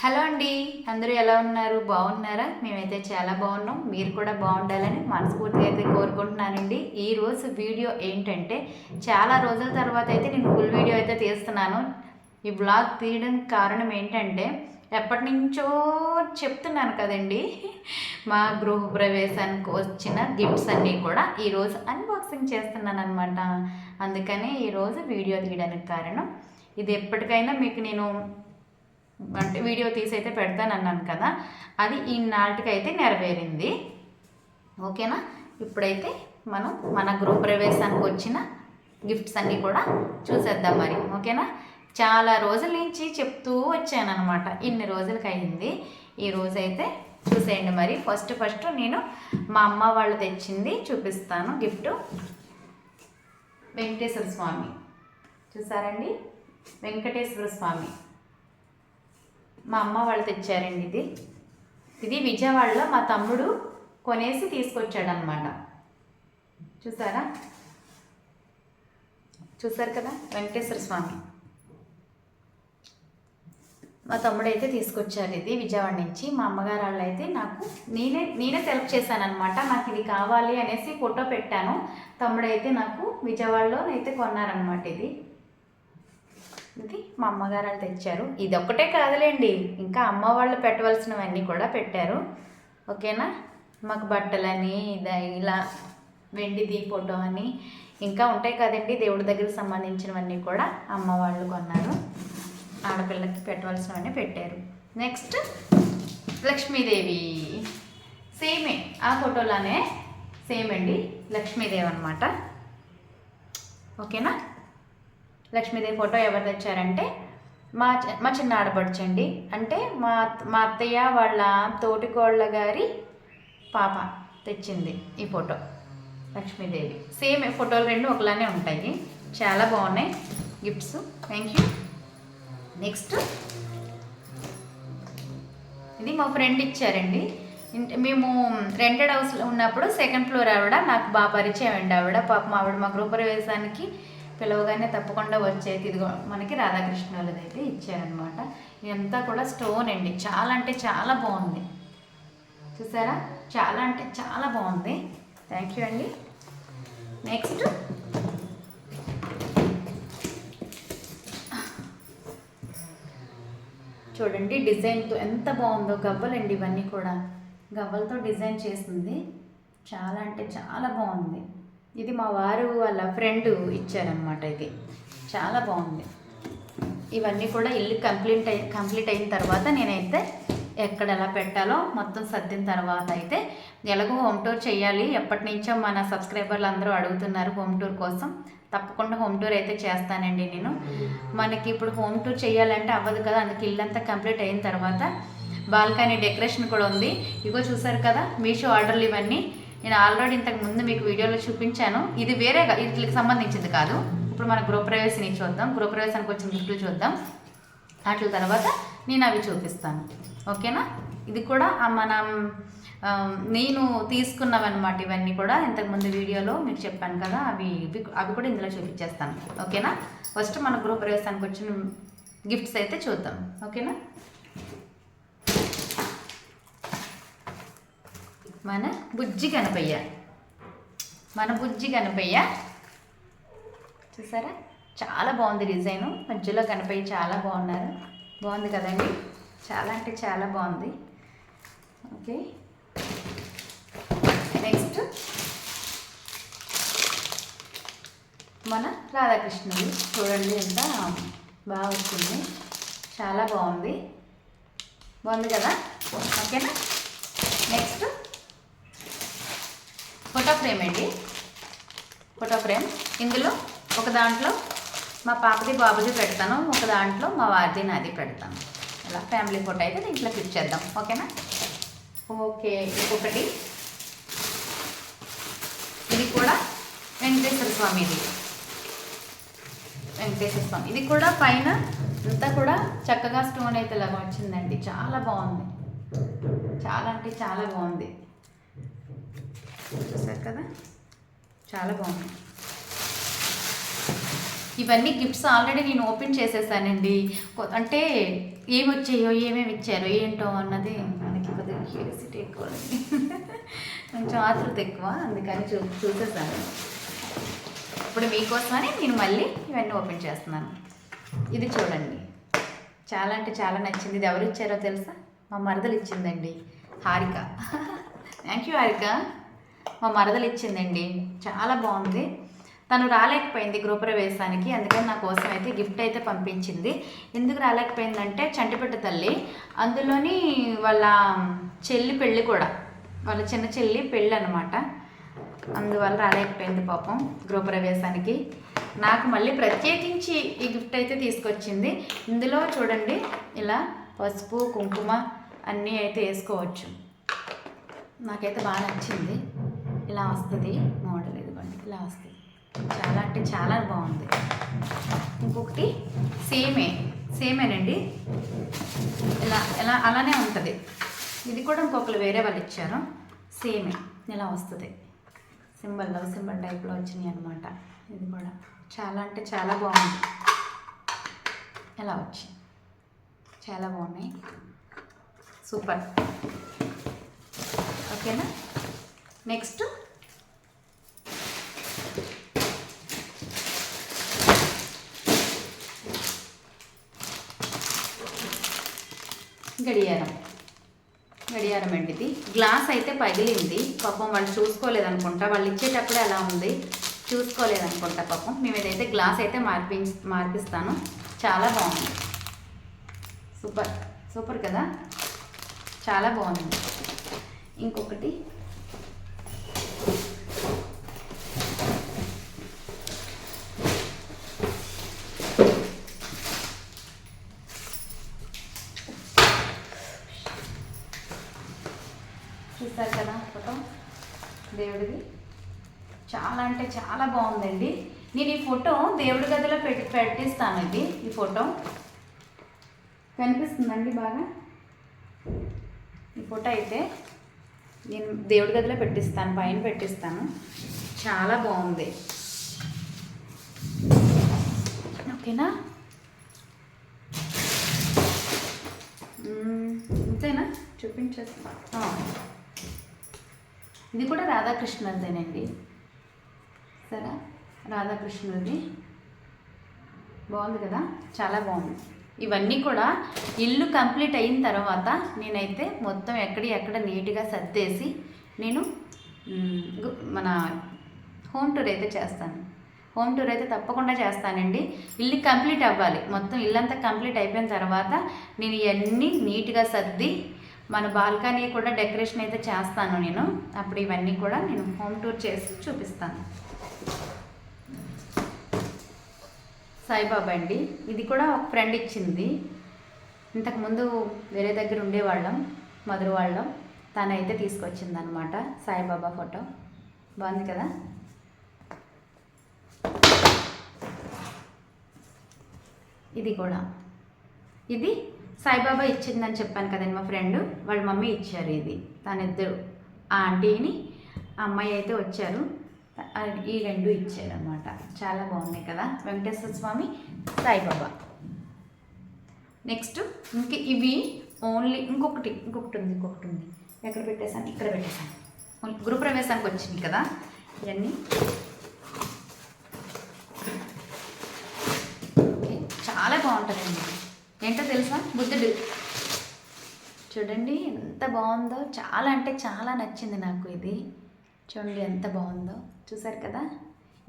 Hello అండి, అందరూ ఎలా ఉన్నారు? బాగున్నారా? మేమైతే చాలా బాగున్నాం. మీరు కూడా బాగుండాలని మనస్ఫూర్తిగా అయితే కోరుకుంటున్నానండి. ఈరోజు వీడియో ఏంటంటే, చాలా రోజుల తర్వాత అయితే నేను ఫుల్ వీడియో అయితే తీస్తున్నాను. ఈ బ్లాగ్ తీయడానికి కారణం ఏంటంటే, ఎప్పటి నుంచో చెప్తున్నాను కదండి, మా గృహప్రవేశానికి వచ్చిన గిఫ్ట్స్ అన్నీ కూడా ఈరోజు అన్బాక్సింగ్ చేస్తున్నాను అనమాట. అందుకనే ఈరోజు వీడియో తీయడానికి కారణం. ఇది ఎప్పటికైనా మీకు నేను అంటే వీడియో తీసి అయితే పెడతాను అన్నాను కదా, అది ఈనాటికైతే నెరవేరింది. ఓకేనా? ఇప్పుడైతే మనం మన గృహప్రవేశానికి వచ్చిన గిఫ్ట్స్ అన్నీ కూడా చూసేద్దాం మరి. ఓకేనా? చాలా రోజుల నుంచి చెప్తూ వచ్చానమాట, ఇన్ని రోజులకి అయింది. ఈరోజైతే చూసేయండి మరి. ఫస్ట్ నేను మా అమ్మ వాళ్ళు తెచ్చింది చూపిస్తాను. గిఫ్ట్ వెంకటేశ్వర స్వామి. చూసారండి, వెంకటేశ్వర స్వామి మా అమ్మ వాళ్ళు తెచ్చారండి. ఇది విజయవాడలో మా తమ్ముడు కొనేసి తీసుకొచ్చాడనమాట. చూసారు కదా, వెంకటేశ్వర స్వామి మా తమ్ముడు అయితే తీసుకొచ్చారు. ఇది విజయవాడ నుంచి. మా అమ్మగారు వాళ్ళు అయితే నేనే సెలెక్ట్ చేశాను అనమాట. నాకు ఇది కావాలి అనేసి ఫోటో పెట్టాను. తమ్ముడైతే నాకు విజయవాడలో అయితే కొన్నారనమాట. ఇది మా అమ్మగారు వాళ్ళు తెచ్చారు. ఇది ఒక్కటే కాదులేండి, ఇంకా అమ్మ వాళ్ళు పెట్టవలసినవన్నీ కూడా పెట్టారు. ఓకేనా? మాకు బట్టలని ఇలా వెండిది ఫోటో అని ఇంకా ఉంటాయి కదండి, దేవుడి దగ్గరికి సంబంధించినవన్నీ కూడా అమ్మ వాళ్ళు కొన్నారు. ఆడపిల్లకి పెట్టవలసినవన్నీ పెట్టారు. నెక్స్ట్ లక్ష్మీదేవి. సేమే, ఆ ఫోటోలానే సేమ్ అండి, లక్ష్మీదేవి అనమాట. ఓకేనా? లక్ష్మీదేవి ఫోటో ఎవరు తెచ్చారంటే మా చిన్న ఆడపడుచండి. అంటే మా అత్తయ్య వాళ్ళ తోటికోళ్ళ గారి పాప తెచ్చింది ఈ ఫోటో. లక్ష్మీదేవి సేమ్ ఫోటోలు రెండు ఒకలానే ఉంటాయి. చాలా బాగున్నాయి గిఫ్ట్స్. Thank you. నెక్స్ట్ ఇది మా ఫ్రెండ్ ఇచ్చారండి. మేము రెంటెడ్ హౌస్లో ఉన్నప్పుడు సెకండ్ ఫ్లోర్ ఆవిడ నాకు బాగా పరిచయం అండి. పాపం ఆవిడ మా గృహప్రవేశానికి పిలవగానే తప్పకుండా వచ్చేది. ఇదిగో మనకి రాధాకృష్ణ వాళ్ళది అయితే ఇచ్చారనమాట. ఇదంతా కూడా స్టోన్ అండి. చాలా అంటే చాలా బాగుంది. చూసారా, చాలా అంటే చాలా బాగుంది. థ్యాంక్ యూ అండి. నెక్స్ట్ చూడండి, డిజైన్తో ఎంత బాగుందో. గవ్వలండి ఇవన్నీ కూడా, గవ్వలతో డిజైన్ చేసింది. చాలా అంటే చాలా బాగుంది. ఇది మా వారు వాళ్ళ ఫ్రెండ్ ఇచ్చారనమాట. ఇది చాలా బాగుంది. ఇవన్నీ కూడా ఇల్లు కంప్లీట్ అయిన తర్వాత నేనైతే ఎక్కడ ఎలా పెట్టాలో మొత్తం సర్దిన తర్వాత అయితే ఎలాగో హోమ్ టూర్ చేయాలి. ఎప్పటి నుంచో మన సబ్స్క్రైబర్లు అందరూ అడుగుతున్నారు హోమ్ టూర్ కోసం. తప్పకుండా హోమ్ టూర్ అయితే చేస్తానండి నేను. మనకి ఇప్పుడు హోమ్ టూర్ చేయాలంటే అవ్వదు కదా, అందుకే ఇల్లంతా కంప్లీట్ అయిన తర్వాత బాల్కనీ డెకరేషన్ కూడా ఉంది. ఇగో చూసారు కదా, మీషో ఆర్డర్లు ఇవన్నీ నేను ఆల్రెడీ ఇంతకు ముందు మీకు వీడియోలో చూపించాను. ఇది వేరే, వీటికి సంబంధించింది కాదు. ఇప్పుడు మన గృహప్రవేశాన్ని చూద్దాం, గృహప్రవేశానికి వచ్చిన గిఫ్ట్లు చూద్దాం. వాటి తర్వాత నేను అవి చూపిస్తాను. ఓకేనా? ఇది కూడా నేను తీసుకున్నవన్నమాట. ఇవన్నీ కూడా ఇంతకుముందు వీడియోలో మీకు చెప్పాను కదా, అవి కూడా ఇందులో చూపించేస్తాను. ఓకేనా? ఫస్ట్ మన గృహప్రవేశానికి వచ్చిన గిఫ్ట్స్ అయితే చూద్దాం. ఓకేనా? మన బుజ్జి గణపయ్య చూసారా, చాలా బాగుంది డిజైను. మధ్యలో గణపయ్య చాలా బాగుంది కదండి. చాలా అంటే చాలా బాగుంది. ఓకే, నెక్స్ట్ మన రాధాకృష్ణుడు. చూడండి ఎంత బాగా వచ్చింది, చాలా బాగుంది కదా. ఓకేనా? నెక్స్ట్ ఫోటో ఫ్రేమ్ అండి. Photo frame. ఇందులో ఒక దాంట్లో మా పాపది బాబుది పెడతాను, ఒక దాంట్లో మా వారిది నాది పెడతాను. ఇలా ఫ్యామిలీ ఫోటో అయితే దీంట్లో క్లిక్ చేద్దాం. ఓకేనా? ఓకే, ఇంకొకటి ఇది కూడా వెంకటేశ్వర స్వామి. ఇది కూడా పైన అంతా కూడా చక్కగా స్టోన్ అయితే ఇలాగా వచ్చిందండి. చాలా బాగుంది, చాలా అంటే చాలా బాగుంది. చూసారు కదా, చాలా బాగుంది. ఇవన్నీ గిఫ్ట్స్ ఆల్రెడీ నేను ఓపెన్ చేసేసానండి. అంటే ఏమి వచ్చాయో ఏమేమి ఇచ్చారో ఏంటో అన్నది మనకి కొద్దిగా క్యూరియాసిటీ ఎక్కువ, కొంచెం ఆతృత ఎక్కువ, అందుకని చూసేసాను. ఇప్పుడు మీకోసమని నేను మళ్ళీ ఇవన్నీ ఓపెన్ చేస్తున్నాను. ఇది చూడండి, చాలా అంటే చాలా నచ్చింది. ఇది ఎవరు ఇచ్చారో తెలుసా? మా మరదలు ఇచ్చిందండి, హారిక. థ్యాంక్ యూ హారిక, మా మరదలు ఇచ్చిందండి. చాలా బాగుంది. తను రాలేకపోయింది గృహప్రవేశానికి, అందుకని నా కోసం అయితే గిఫ్ట్ అయితే పంపించింది. ఎందుకు రాలేకపోయిందంటే చంటిపెట్ట తల్లి, అందులోని వాళ్ళ చెల్లి పెళ్ళి కూడా, వాళ్ళ చిన్న చెల్లి పెళ్ళి అనమాట. అందువల్ల రాలేకపోయింది పాపం గృహప్రవేశానికి. నాకు మళ్ళీ ప్రత్యేకించి ఈ గిఫ్ట్ అయితే తీసుకొచ్చింది. ఇందులో చూడండి, ఇలా పసుపు కుంకుమ అన్నీ అయితే వేసుకోవచ్చు. నాకైతే బాగా నచ్చింది. ఇలా వస్తుంది మోడల్, ఇదిగోండి ఇలా వస్తుంది. చాలా అంటే చాలా బాగుంది. ఇంకొకటి సేమేనండి, ఇలా ఇలా అలానే ఉంటుంది. ఇది కూడా ఇంకొకరు వేరే వాళ్ళు ఇచ్చారు. సేమే ఇలా వస్తుంది, లవ్ సింబల్ టైప్లో వచ్చినాయి అనమాట. ఇది కూడా చాలా అంటే చాలా బాగుంది. ఎలా వచ్చి చాలా బాగున్నాయి, సూపర్. ఓకేనా? నెక్స్ట్ గడియారం అండి. ఇది గ్లాస్ అయితే పగిలింది పాపం, వాళ్ళు చూసుకోలేదనుకుంటా. వాళ్ళు ఇచ్చేటప్పుడే అలా ఉంది, చూసుకోలేదనుకుంటా పాపం. మేము ఇదైతే గ్లాస్ అయితే మార్పిస్తాను. చాలా బాగుంది, సూపర్ సూపర్ కదా, చాలా బాగుంది. ఇంకొకటి చూస్తారు కదా ఫోటో దేవుడిది, చాలా అంటే చాలా బాగుందండి. నేను ఈ ఫోటో దేవుడి గదిలో పెట్టిస్తాను. ఈ ఫోటో కనిపిస్తుందండి బాగా. ఈ ఫోటో అయితే నేను దేవుడి గదిలో పెట్టిస్తాను, పైన పెట్టిస్తాను. చాలా బాగుంది. ఓకేనా? అంతేనా? చూపించేస్తా. ఇది కూడా రాధాకృష్ణుదేనండి. సరే, రాధాకృష్ణుది బాగుంది కదా, చాలా బాగుంది. ఇవన్నీ కూడా ఇల్లు కంప్లీట్ అయిన తర్వాత నేనైతే మొత్తం ఎక్కడ నీట్గా సర్దేసి నేను మన హోమ్ టూర్ అయితే చేస్తాను. హోమ్ టూర్ అయితే తప్పకుండా చేస్తానండి. ఇల్లు కంప్లీట్ అవ్వాలి, మొత్తం ఇల్లంతా కంప్లీట్ అయిపోయిన తర్వాత నేను ఇవన్నీ నీట్గా సర్ది మన బాల్కనీ కూడా డెకరేషన్ అయితే చేస్తాను నేను. అప్పుడు ఇవన్నీ కూడా నేను హోమ్ టూర్ చేసి చూపిస్తాను. సాయిబాబా అండి, ఇది కూడా ఒక ఫ్రెండ్ ఇచ్చింది. ఇంతకుముందు వేరే దగ్గర ఉండేవాళ్ళం, మధుర వాళ్ళం. తనైతే తీసుకొచ్చింది అనమాట సాయిబాబా ఫోటో. బాగుంది కదా. ఇది కూడా, ఇది సాయిబాబా ఇచ్చిందని చెప్పాను కదండి, మా ఫ్రెండ్ వాళ్ళ మమ్మీ ఇచ్చారు. ఇది తనిద్దరు, ఆ ఆంటీని ఆ అమ్మాయి అయితే వచ్చారు, ఈ రెండు ఇచ్చారు అనమాట. చాలా బాగున్నాయి కదా, వెంకటేశ్వర స్వామి, సాయిబాబా. నెక్స్ట్ ఇంక ఇవి ఓన్లీ ఇంకొకటి ఉంది. ఎక్కడ పెట్టేశాను? ఇక్కడ పెట్టేశాను. గృహప్రవేశానికి వచ్చింది కదా ఇవన్నీ. చాలా బాగుంటుందండి. ఏంటో తెలుసా? బుద్ధుడు చూడండి ఎంత బాగుందో, చాలా అంటే చాలా నచ్చింది నాకు. ఇది చూడండి ఎంత బాగుందో, చూసారు కదా.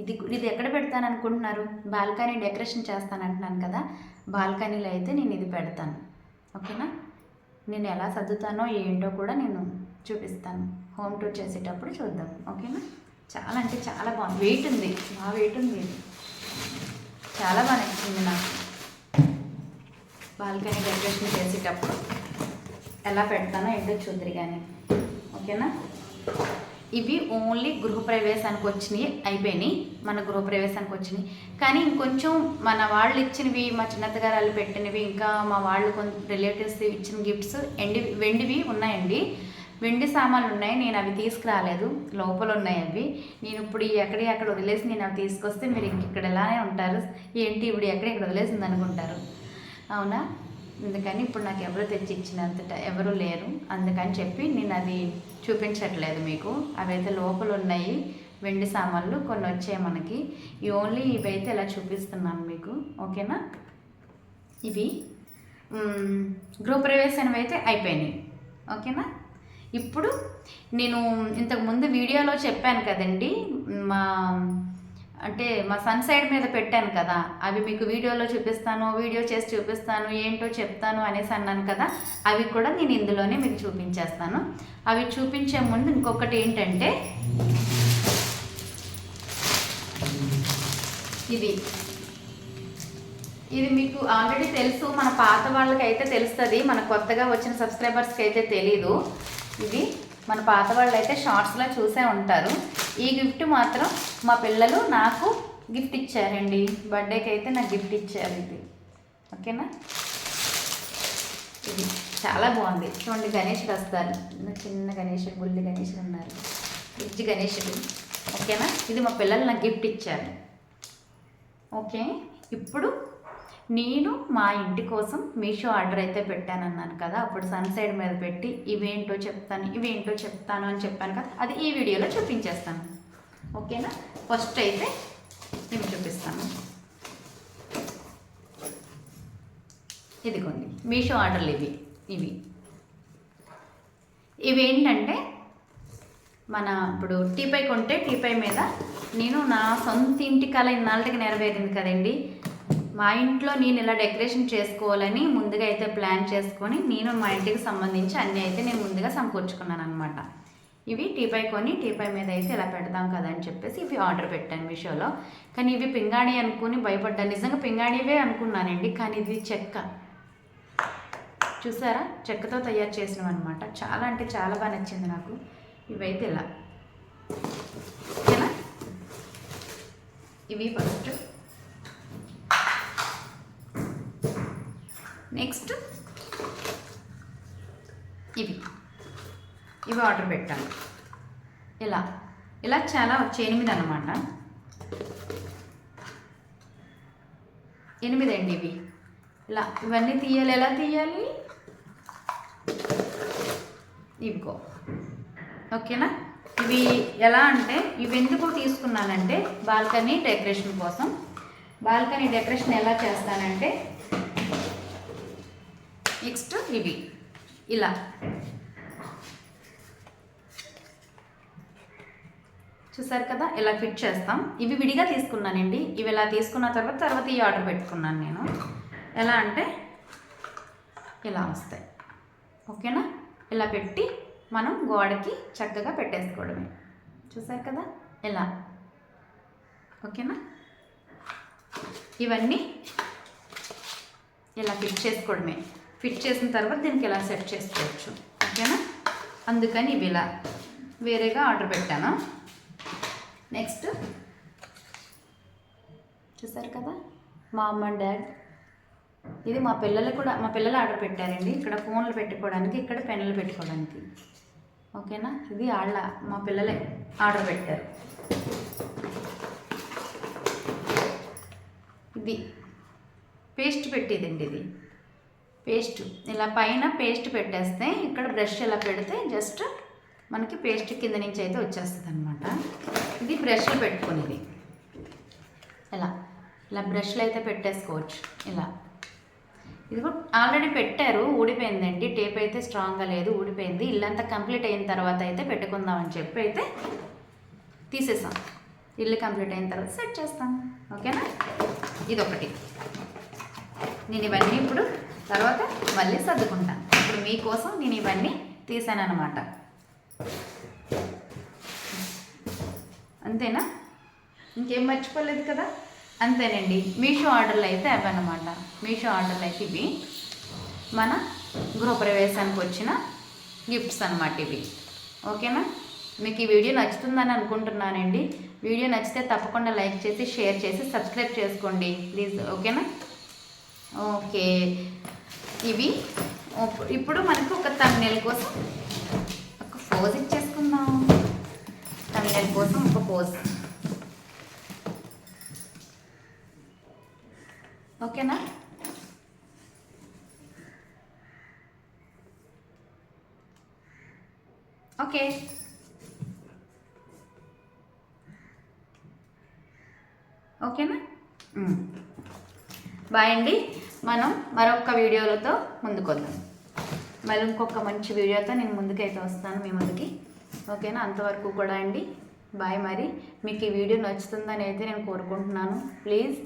ఇది ఎక్కడ పెడతాను అనుకుంటున్నారు? బాల్కనీ డెకరేషన్ చేస్తాను అంటున్నాను కదా, బాల్కనీలో అయితే నేను ఇది పెడతాను. ఓకేనా? నేను ఎలా సర్దుతానో ఏంటో కూడా నేను చూపిస్తాను. హోమ్ టూర్ చేసేటప్పుడు చూద్దాం. ఓకేనా? చాలా అంటే చాలా బాగుంది. వెయిట్ ఉంది, బాగా వెయిట్ ఉంది. ఇది చాలా బాగా నచ్చింది నాకు. బాల్కనీ డెకరేషన్ చేసేటప్పుడు ఎలా పెడతానో ఏంటో చూద్దరు కానీ. ఓకేనా? ఇవి ఓన్లీ గృహప్రవేశానికి వచ్చినాయి, అయిపోయినాయి. మన గృహప్రవేశానికి వచ్చినాయి. కానీ ఇంకొంచెం మన వాళ్ళు ఇచ్చినవి, మా చిన్నత్తగారు వాళ్ళు పెట్టినవి, ఇంకా మా వాళ్ళు కొంత రిలేటివ్స్ ఇచ్చిన గిఫ్ట్స్ వెండివి ఉన్నాయండి. వెండి సామాన్లు ఉన్నాయి, నేను అవి తీసుకురాలేదు, లోపల ఉన్నాయి అవి. నేను ఇప్పుడు ఎక్కడ వదిలేసి నేను అవి తీసుకొస్తే మీరు ఇక్కడ ఎలానే ఉంటారు, ఏంటి ఇప్పుడు ఎక్కడ వదిలేసింది అనుకుంటారు. అవునా, అందుకని ఇప్పుడు నాకు ఎవరు తెచ్చి ఇచ్చినంతట ఎవరు లేరు, అందుకని చెప్పి నేను అది చూపించట్లేదు మీకు. అవి అయితే లోపల ఉన్నాయి వెండి సామాన్లు, కొన్ని వచ్చాయి మనకి. ఓన్లీ ఇవైతే ఇలా చూపిస్తున్నాను మీకు, ఓకేనా. ఇవి గృహప్రవేశం అయితే అయిపోయినాయి, ఓకేనా. ఇప్పుడు నేను ఇంతకుముందు వీడియోలో చెప్పాను కదండి, మా సన్ సైడ్ మీద పెట్టాను కదా, అవి మీకు వీడియోలో చూపిస్తాను, వీడియో చేసి చూపిస్తాను, ఏంటో చెప్తాను అనేసి అన్నాను కదా, అవి కూడా నేను ఇందులోనే మీకు చూపించేస్తాను. అవి చూపించే ముందు ఇంకొకటి ఏంటంటే, ఇది మీకు ఆల్రెడీ తెలుసు, మన పాత వాళ్ళకి అయితే తెలుస్తుంది, మన కొత్తగా వచ్చిన సబ్స్క్రైబర్స్కి అయితే తెలీదు. ఇది మన పాత వాళ్ళు అయితే షార్ట్స్లో చూసే ఉంటారు. ఈ గిఫ్ట్ మాత్రం మా పిల్లలు నాకు గిఫ్ట్ ఇచ్చారండి, బర్త్డేకి అయితే నాకు గిఫ్ట్ ఇచ్చారు ఇది, ఓకేనా. ఇది చాలా బాగుంది చూడండి, గణేషుడు వస్తారు, చిన్న గణేషుడు, బుల్లి గణేషుడు ఉన్నారు, బుజ్జి గణేషుడు, ఓకేనా. ఇది మా పిల్లలు నాకు గిఫ్ట్ ఇచ్చారు, ఓకే. ఇప్పుడు నేను మా ఇంటి కోసం మీషో ఆర్డర్ అయితే పెట్టానన్నాను కదా, అప్పుడు సన్ సైడ్ మీద పెట్టి ఇవేంటో చెప్తాను అని చెప్పాను కదా, అది ఈ వీడియోలో చూపించేస్తాను, ఓకేనా. ఫస్ట్ అయితే ఇవి చూపిస్తాను. ఇదిగోండి మీషో ఆర్డర్లు ఇవేంటంటే, మన ఇప్పుడు టీపై కొంటే టీపై మీద నేను నా సొంత ఇంటి కళ ఇన్నాళ్ళకి నెరవేరింది కదండి. మా ఇంట్లో నేను ఇలా డెకరేషన్ చేసుకోవాలని ముందుగా అయితే ప్లాన్ చేసుకొని నేను మా ఇంటికి సంబంధించి అన్నీ అయితే నేను ముందుగా సమకూర్చుకున్నాను అనమాట. ఇవి టీపై కొని టీపై మీద అయితే ఇలా పెడదాం కదా అని చెప్పేసి ఇవి ఆర్డర్ పెట్టాను మీషోలో. కానీ ఇవి పింగాణి అనుకుని భయపడ్డాను, నిజంగా పింగాణివే అనుకున్నానండి, కానీ ఇది చెక్క, చూసారా, చెక్కతో తయారు చేసినవి అనమాట. చాలా అంటే చాలా బాగా నచ్చింది నాకు. ఇవైతే ఇలా, ఓకేనా. ఇవి ఫస్ట్. నెక్స్ట్ ఇవి ఆర్డర్ పెట్టాను. ఇలా చాలా వచ్చి 8 అన్నమాట. 8 అండి ఇవి. ఇవన్నీ తీయాలి. ఎలా తీయాలి, ఇవిగో, ఓకేనా. ఇవి ఎలా అంటే, ఇవి ఎందుకు తీసుకున్నానంటే బాల్కనీ డెకరేషన్ కోసం. బాల్కనీ డెకరేషన్ ఎలా చేస్తానంటే, నెక్స్ట్ ఇవి ఇలా చూసారు కదా, ఇలా ఫిట్ చేస్తాం. ఇవి విడిగా తీసుకున్నానండి. ఇవి ఇలా తీసుకున్న తర్వాత ఈ ఆర్డర్ పెట్టుకున్నాను నేను. ఎలా అంటే ఇలా వస్తాయి, ఓకేనా. ఇలా పెట్టి మనం గోడకి చక్కగా పెట్టేసుకోవడమే. చూసారు కదా ఇలా, ఓకేనా. ఇవన్నీ ఇలా ఫిట్ చేసుకోవడమే. ఫిట్ చేసిన తర్వాత దీనికి ఇలా సెట్ చేసుకోవచ్చు, ఓకేనా. అందుకని ఇవి ఇలా వేరేగా ఆర్డర్ పెట్టాను. నెక్స్ట్ చూసారు కదా, మా అమ్మ అండ్ డాడ్. ఇది మా పిల్లలు ఆర్డర్ పెట్టారండి. ఇక్కడ ఫోన్లు పెట్టుకోవడానికి, ఇక్కడ పెన్నులు పెట్టుకోవడానికి, ఓకేనా. ఇది మా పిల్లలే ఆర్డర్ పెట్టారు. ఇది పేస్ట్ పెట్టేదండి. ఇది పేస్ట్ ఇలా పైన పేస్ట్ పెట్టేస్తే, ఇక్కడ బ్రష్ ఇలా పెడితే జస్ట్ మనకి పేస్ట్ కింద నుంచి అయితే వచ్చేస్తుంది అనమాట. ఇది బ్రష్లు పెట్టుకునేది. ఇలా బ్రష్లు అయితే పెట్టేసుకోవచ్చు. ఇది కూడా ఆల్రెడీ పెట్టారు, ఊడిపోయిందండి. టేప్ అయితే స్ట్రాంగ్గా లేదు, ఊడిపోయింది. ఇల్లంతా కంప్లీట్ అయిన తర్వాత అయితే పెట్టుకుందామని చెప్పి అయితే తీసేసాం. ఇల్లు కంప్లీట్ అయిన తర్వాత సెట్ చేస్తాం, ఓకేనా. ఇదొకటి. నేను ఇవన్నీ ఇప్పుడు తర్వాత మళ్ళీ సర్దుకుంటాను. ఇప్పుడు మీకోసం నేను ఇవన్నీ తీసాను అనమాట. అంతేనా, ఇంకేం మర్చిపోలేదు కదా. అంతేనండి. మీషో ఆర్డర్లు అయితే అవన్నమాట. మీషో ఆర్డర్లు అయితే ఇవి మన గృహప్రవేశానికి వచ్చిన గిఫ్ట్స్ అనమాట ఇవి, ఓకేనా. మీకు ఈ వీడియో నచ్చుతుందని అనుకుంటున్నానండి. వీడియో నచ్చితే తప్పకుండా లైక్ చేసి, షేర్ చేసి, సబ్స్క్రైబ్ చేసుకోండి ప్లీజ్, ఓకేనా. ఓకే, ఇవి ఇప్పుడు మనకు ఒక థంబ్నెయిల్ కోసం ఒక పోజ్ ఇచ్చేసుకుందాం. తమిళ కోసం ఒక పోజ్. ఓకేనా? ఓకే, ఓకేనా? బాయ్ అండి. మనం మరొక వీడియోలతో ముందుకొద్దాం. మరి ఇంకొక మంచి వీడియోతో నేను ముందుకైతే వస్తాను మీ ముందుకి. ఓకేనా? అంతవరకు కూడా అండి బాయ్. మరి మీకు ఈ వీడియో నచ్చుతుందని అయితే నేను కోరుకుంటున్నాను. ప్లీజ్,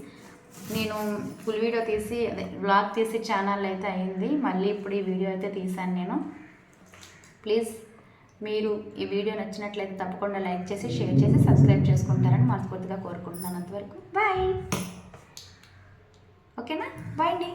నేను ఫుల్ వీడియో తీసి వ్లాగ్ తీసి ఛానల్ అయితే అయింది. మళ్ళీ ఇప్పుడు ఈ వీడియో అయితే తీశాను నేను. ప్లీజ్ మీరు ఈ వీడియో నచ్చినట్లయితే తప్పకుండా లైక్ చేసి, షేర్ చేసి, సబ్స్క్రైబ్ చేసుకుంటారని మనస్ఫూర్తిగా కోరుకుంటున్నాను. అంతవరకు బాయ్. ఓకేనా? బాయ్ అండి.